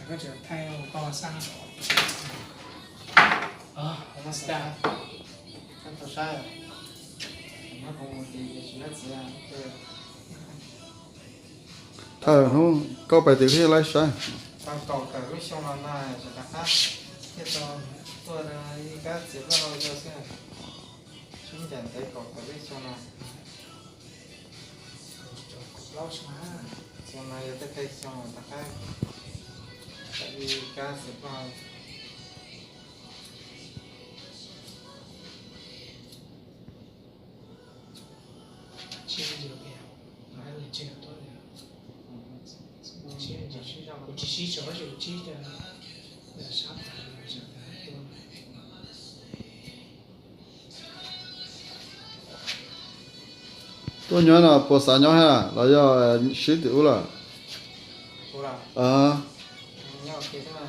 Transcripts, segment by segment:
个就太阳高上啊，我们是的，真不晒啊！那跟我弟是那子啊，对。太阳高白天可以来晒。当搞改个小了那是的哈，这种做的应该几个好就是，春天得搞改个小了。老什么？小了也得改小了，大概，这里干是不好。70这边，还是这个多的。我继续做就记得那啥子那啥的多。多年了，播3年了，那要10度了。多了。啊。你要给他们，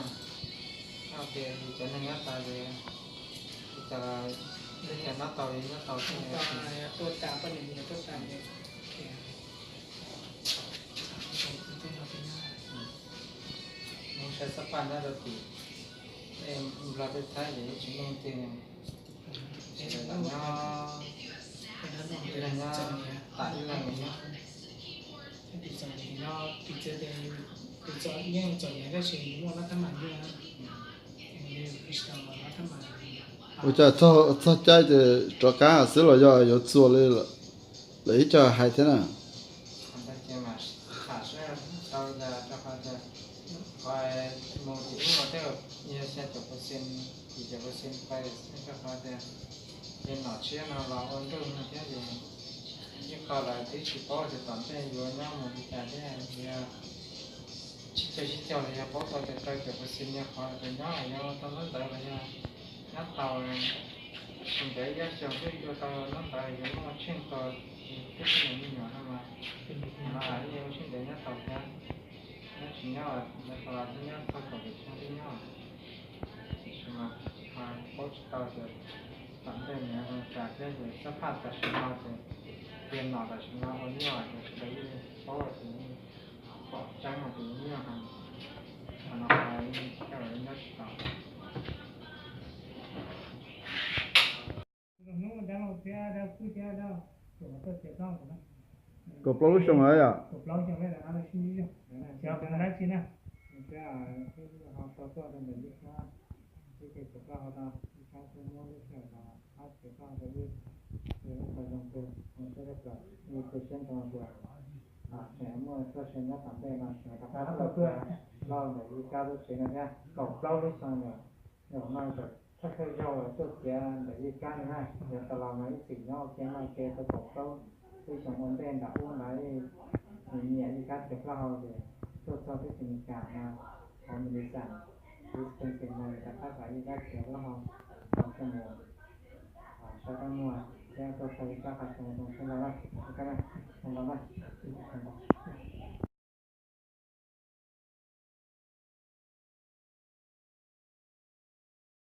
要给真的要打的，这个之前那导演那导演。多打不能也多打的。我是办那个地，不知道在哪里，去弄的，人家打一两年。我这家的这干死了要做了，那家还在呢。电脑车呢，老安都那些的，一考来得去报就当天有那么一家的也，去叫人家报告的该就不行也好，人家要到那来了呀，那到现在也想着要到那来有那么劝到，就是那么样的嘛，那有现在也到家，那去鸟那到那人家到搞的像这样，是吗？报纸到的。反正你要感觉有这怕的什么的，电脑的什么我尿的可以包的，保障的尿哈，可能还要人家知道。个包什么呀？个包什么的，俺们去的，要不然去呢？这样，这个好多做的没意思啊，这个不搞好的，你看这么的小的，他只搞这个，这个好像不，这个不，你不先装不，全部说现在准备了，他那个老的一家都谁那个搞包的上面，有那个。ถ้าเคยเราตัวเสียแต่ยี่ก้านนะเดี๋ยวตลอดมาสิ่งนอกแค่มาแค่ประกอบเขาที่สมบูรณ์เป็นดับอ้วนไหลเนี่ยยี่ก้านเก็บเราเลยตัวตัวที่สิ่งการมาทำบริษัทที่เป็นในแต่ถ้าใส่ยี่ก้านเก็บเราทำชั่วโมงใช้ตั้งหน่วยแค่ตัวใส่ยี่ก้านขัดสมบูรณ์ใช้เรา